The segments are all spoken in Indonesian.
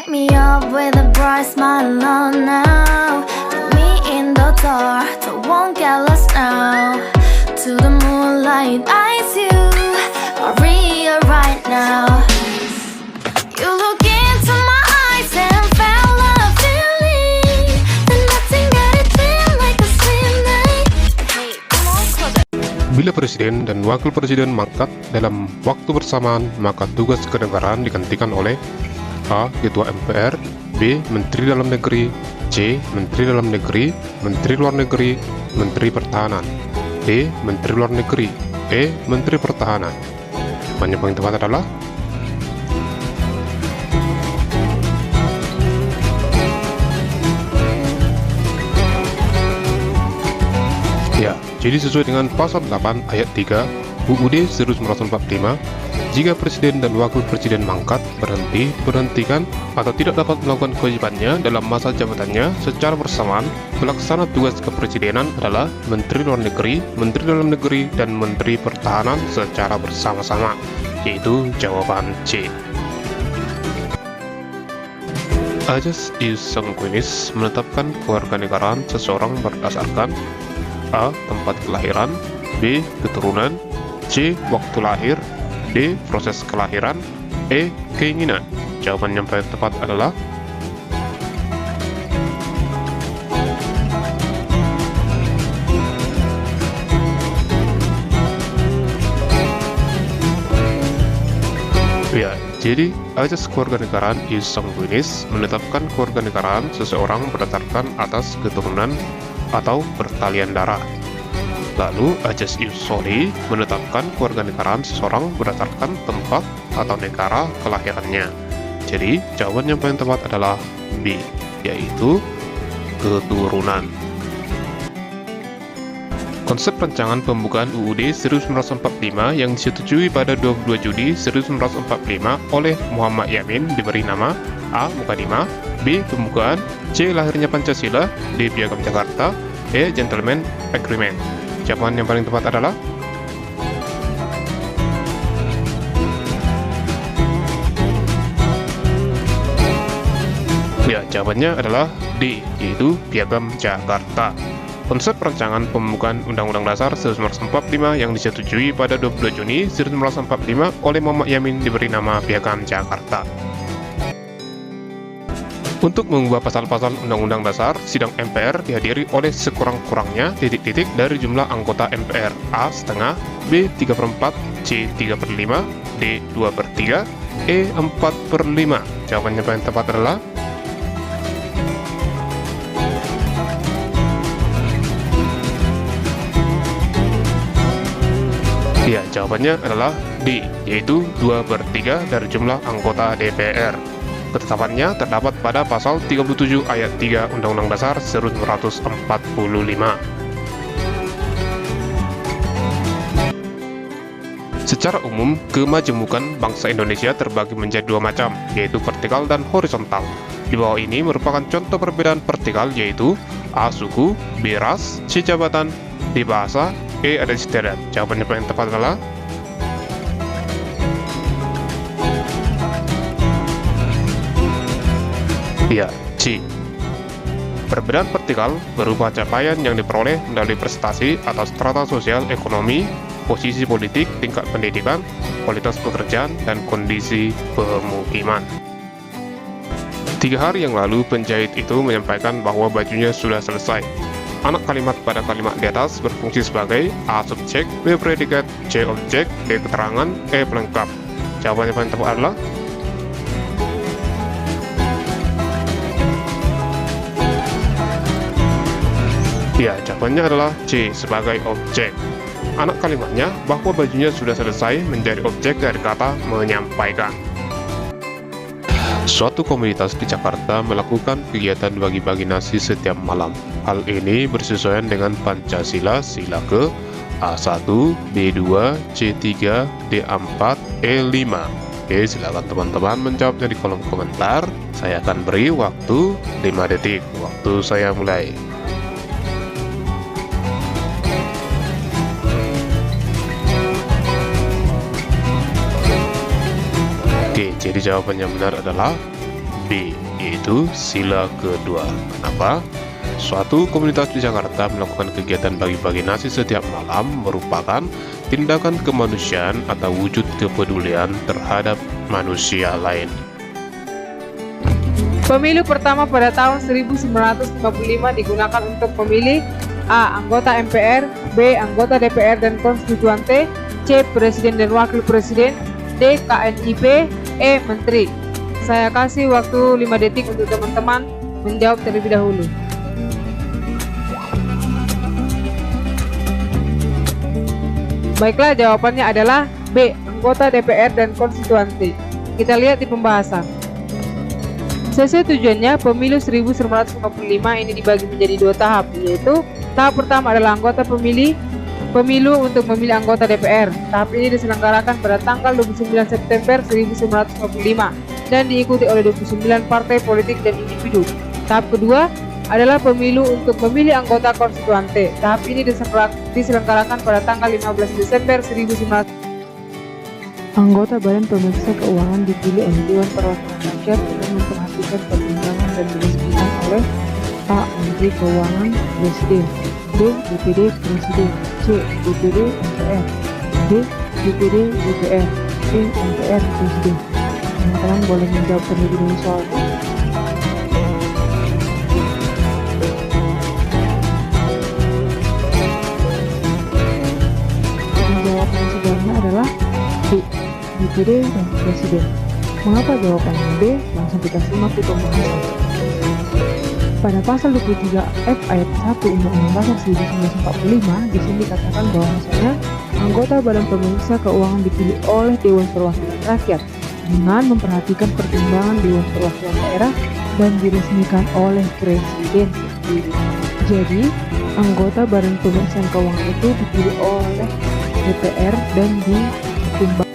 Wake me up with a bright smile on now. Put me in the dark, so won't get lost now. To the moonlight, eyes you, Maria right now. You look into my eyes and felt a feeling that nothing got it feel like a slim night. Hey, come on closer. Bila presiden dan wakil presiden mangkat dalam waktu bersamaan, maka tugas kenegaraan digantikan oleh A. Ketua MPR, B. Menteri Dalam Negeri, C. Menteri Dalam Negeri, Menteri Luar Negeri, Menteri Pertahanan, D. Menteri Luar Negeri, E. Menteri Pertahanan. Jawaban yang paling tepat adalah ya, jadi sesuai dengan pasal 8 ayat 3 UUD 1945, jika presiden dan wakil presiden mangkat, berhenti, berhentikan, atau tidak dapat melakukan kewajibannya dalam masa jabatannya secara bersamaan, pelaksana tugas kepresidenan adalah Menteri Luar Negeri, Menteri Dalam Negeri, dan Menteri Pertahanan secara bersama-sama, yaitu jawaban C. Ajas ius sanguinis menetapkan kewarganegaraan seseorang berdasarkan A. Tempat kelahiran, B. Keturunan, C. Waktu lahir, D. Proses kelahiran, E. Keinginan. Jawaban yang paling tepat adalah ya, jadi ajas kewarganegaraan ius sanguinis menetapkan kewarganegaraan seseorang berdasarkan atas keturunan atau pertalian darah. Lalu ajas ius soli menetapkan kewarganegaraan seseorang berdasarkan tempat atau negara kelahirannya. Jadi jawaban yang paling tepat adalah B, yaitu keturunan. Konsep rancangan pembukaan UUD 1945 yang disetujui pada 22 Juli 1945 oleh Muhammad Yamin diberi nama A. Mukadimah, B. Pembukaan, C. Lahirnya Pancasila, D. Piagam Jakarta, E. Gentleman Agreement. Jawaban yang paling tepat adalah ya, jawabannya adalah D, yaitu Piagam Jakarta. Konsep rancangan pembukaan Undang-Undang Dasar 1945 yang disetujui pada 22 Juni 1945 oleh Muhammad Yamin diberi nama Piagam Jakarta. Untuk mengubah pasal-pasal Undang-Undang Dasar, sidang MPR dihadiri oleh sekurang-kurangnya titik-titik dari jumlah anggota MPR A setengah, B 3/4, C 3/5, D 2/3, E 4/5. Jawabannya paling tepat adalah ya, jawabannya adalah D, yaitu 2/3 dari jumlah anggota DPR. Ketetapannya terdapat pada pasal 37 ayat 3 Undang-Undang Dasar 1945. Secara umum, kemajemukan bangsa Indonesia terbagi menjadi dua macam, yaitu vertikal dan horizontal. Di bawah ini merupakan contoh perbedaan vertikal, yaitu A. Suku, B. Ras, C. Jabatan, D. Bahasa, E. Adat istiadat. Jawabannya paling tepat adalah ya, C. Perbedaan vertikal berupa capaian yang diperoleh melalui prestasi atau strata sosial ekonomi, posisi politik, tingkat pendidikan, kualitas pekerjaan, dan kondisi pemukiman. 3 hari yang lalu penjahit itu menyampaikan bahwa bajunya sudah selesai. Anak kalimat pada kalimat di atas berfungsi sebagai A. Subjek, B. Predikat, C. Objek, D. Keterangan, E. Pelengkap. Jawabannya paling tepat adalah ya, jawabannya adalah C, sebagai objek. Anak kalimatnya bahwa bajunya sudah selesai menjadi objek dari kata menyampaikan. Suatu komunitas di Jakarta melakukan kegiatan bagi-bagi nasi setiap malam. Hal ini bersesuaian dengan Pancasila sila ke A1, B2, C3, D4, E5. Oke, silakan teman-teman menjawabnya di kolom komentar. Saya akan beri waktu 5 detik. Waktu saya mulai. Oke, jadi jawaban yang benar adalah B, yaitu sila kedua. Kenapa? Suatu komunitas di Jakarta melakukan kegiatan bagi-bagi nasi setiap malam merupakan tindakan kemanusiaan atau wujud kepedulian terhadap manusia lain. Pemilu pertama pada tahun 1955 digunakan untuk memilih A. Anggota MPR, B. Anggota DPR dan konstituante, C. Presiden dan Wakil Presiden, D. KNIP, E. Menteri. Saya kasih waktu 5 detik untuk teman-teman menjawab terlebih dahulu. Baiklah, jawabannya adalah B. Anggota DPR dan konstituante. Kita lihat di pembahasan. Sesuai tujuannya, pemilu 1945 ini dibagi menjadi 2 tahap, yaitu tahap pertama adalah anggota pemilu untuk memilih anggota DPR. Tahap ini diselenggarakan pada tanggal 29 September 1945 dan diikuti oleh 29 partai politik dan individu. Tahap kedua adalah pemilu untuk memilih anggota konstituante. Tahap ini diselenggarakan pada tanggal 15 Desember 1900. Anggota Badan Pemeriksa Keuangan dipilih oleh Dewan Perwakilan Rakyat dengan memperhatikan pertimbangan dan diresmikan oleh A. Menteri Keuangan Presiden, B. DPD Presiden, C. DPD MPR, D. DPD DPR, E. MPR Presiden. Teman-teman boleh menjawab terlebih dahulu soalnya. Jawaban sebenarnya adalah B. DPD dan Presiden. Mengapa jawabannya B? Langsung kita simak di pembahasan. Pada pasal 23F ayat 1 Undang-Undang Dasar 1945 di sini dikatakan bahwa misalnya anggota Badan Pemeriksa Keuangan dipilih oleh Dewan Perwakilan Rakyat dengan memperhatikan pertimbangan Dewan Perwakilan Daerah dan diresmikan oleh Presiden sendiri. Jadi, anggota Badan Pemeriksa Keuangan itu dipilih oleh DPR dan ditimbang.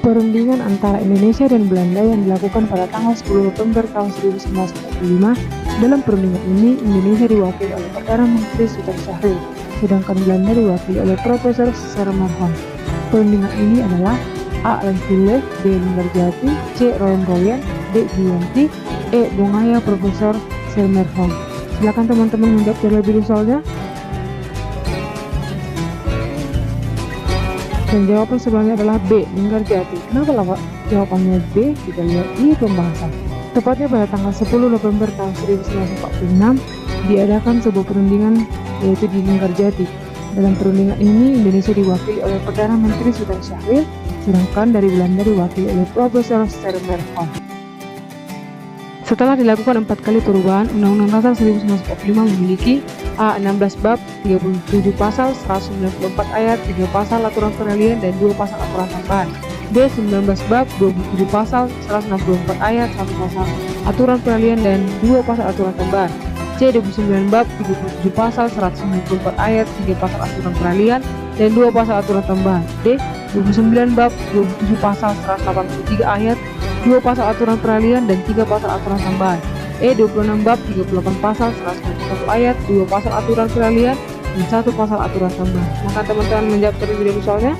Perundingan antara Indonesia dan Belanda yang dilakukan pada tanggal 10 November tahun 1945. Dalam perundingan ini, Indonesia diwakili oleh Perdana Menteri Sultan Syahrir, sedangkan Belanda diwakili oleh Profesor Sermerhon. Perundingan ini adalah A. Lansileh, B. Linggarjati, C. Royan, D. Giyanti, E. Bungaya Profesor Sermerhon. Silakan teman-teman menjawab terlebih dahulu soalnya. Dan jawaban sebenarnya adalah B. Linggarjati. Kenapa jawabannya B? Kita lihat di pembahasan. Tepatnya pada tanggal 10 November tahun 1946 diadakan sebuah perundingan yaitu di Linggarjati. Dalam perundingan ini Indonesia diwakili oleh Perdana Menteri Sultan Syahrir, sedangkan dari Belanda diwakili oleh Profesor Sermerhon. Setelah dilakukan 4 kali perubahan, Undang-Undang Dasar 1945 memiliki A. 16 bab, 37 pasal, 194 ayat, 3 pasal aturan peralihan dan 2 pasal aturan tambahan. B. 19 bab, 27 pasal, 164 ayat, 1 pasal aturan peralihan dan 2 pasal aturan tambahan. C. 29 bab, 37 pasal, 194 ayat, 3 pasal aturan peralihan dan 2 pasal aturan tambahan. D. 29 bab, 27 pasal, 183 ayat, 2 pasal aturan peralihan dan 3 pasal aturan tambahan. E. 26 bab, 38 pasal, 191 ayat, 2 pasal aturan peralihan dan 1 pasal aturan tambahan. Maka teman-teman menjawab terlebih dahulu soalnya.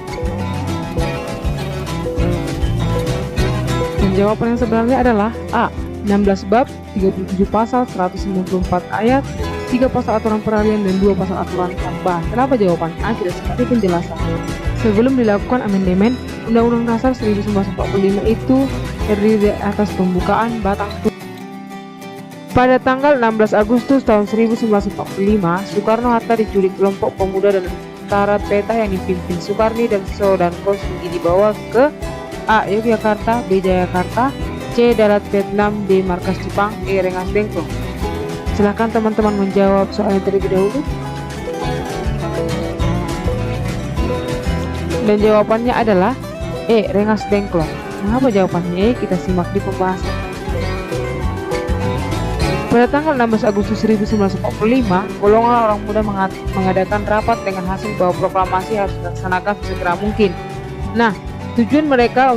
Dan jawaban yang sebenarnya adalah A. 16 bab, 37 pasal, 194 ayat, 3 pasal aturan peralihan dan 2 pasal aturan tambahan. Kenapa jawaban A? Kita simak di penjelasan. Sebelum dilakukan amandemen, Undang-Undang Dasar 1945 itu terdiri atas pembukaan batang tubuh. Pada tanggal 16 Agustus tahun 1945, Soekarno-Hatta diculik kelompok pemuda dan tentara peta yang dipimpin Soekarni dan Soedanko Singgi dibawa ke A. Yogyakarta, B. Jayakarta, C. Darat Vietnam, D. Markas Jepang, E. Rengas Dengklok. Silahkan teman-teman menjawab soalnya terlebih dahulu. Dan jawabannya adalah E. Rengas Dengklok. Mengapa jawabannya E? Kita simak di pembahasan. Pada tanggal 16 Agustus 1945, golongan orang muda mengadakan rapat dengan hasil bahwa proklamasi harus dilaksanakan sesegera mungkin. Nah, tujuan mereka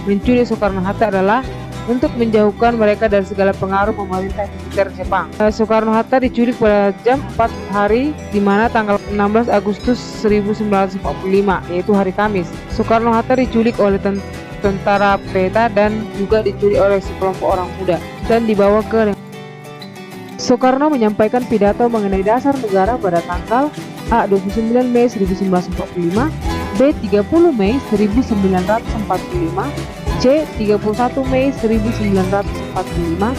menculik Soekarno-Hatta adalah untuk menjauhkan mereka dari segala pengaruh pemerintah militer Jepang. Soekarno-Hatta diculik pada jam 4 hari, di mana tanggal 16 Agustus 1945, yaitu hari Kamis. Soekarno-Hatta diculik oleh tentara peta dan juga dicuri oleh sekelompok orang muda dan dibawa ke. Soekarno menyampaikan pidato mengenai dasar negara pada tanggal A. 29 Mei 1945, B. 30 Mei 1945, C. 31 Mei 1945,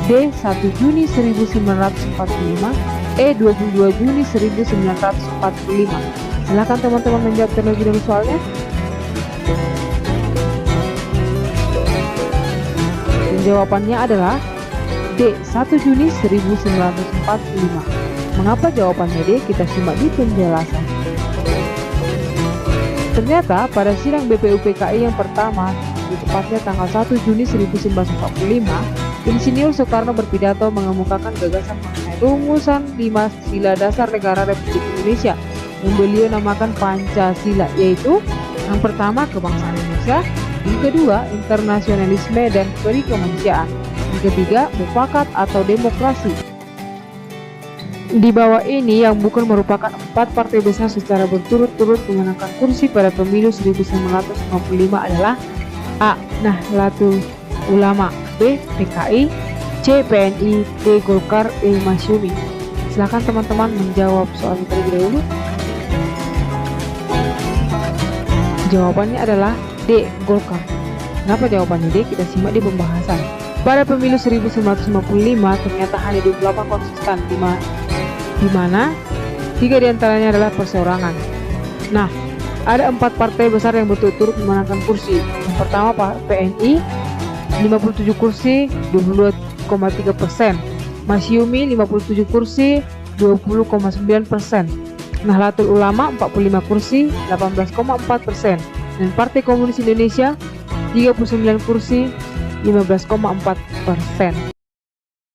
D. 1 Juni 1945, E. 22 Juni 1945. Silakan teman-teman menjawab terlebih dahulu soalnya. Dan jawabannya adalah D. 1 Juni 1945. Mengapa jawabannya D? Kita simak di penjelasan. Ternyata pada sidang BPUPKI yang pertama, tepatnya tanggal 1 Juni 1945, Insinyur Soekarno berpidato mengemukakan gagasan mengenai rumusan 5 sila dasar negara Republik Indonesia yang beliau namakan Pancasila, yaitu yang pertama kebangsaan Indonesia, yang kedua internasionalisme dan perikemanusiaan, yang ketiga mufakat atau demokrasi. Di bawah ini yang bukan merupakan 4 partai besar secara berturut-turut memenangkan kursi pada pemilu 1955 adalah A. Nahdlatul Ulama, B. PKI, C. PNI, D. Golkar, E. Masyumi. Silahkan teman-teman menjawab soalnya terlebih dahulu. Jawabannya adalah D. Golkar. Kenapa jawabannya D? Kita simak di pembahasan. Pada pemilu 1955 ternyata hanya 28 konsisten, di mana 3 diantaranya adalah perseorangan. Nah, ada 4 partai besar yang berturut-turut memenangkan kursi. Yang pertama PNI 57 kursi 22,3%, Masyumi 57 kursi 20,9%, Nahdlatul Ulama 45 kursi 18,4%, dan Partai Komunis Indonesia 39 kursi 15,4%.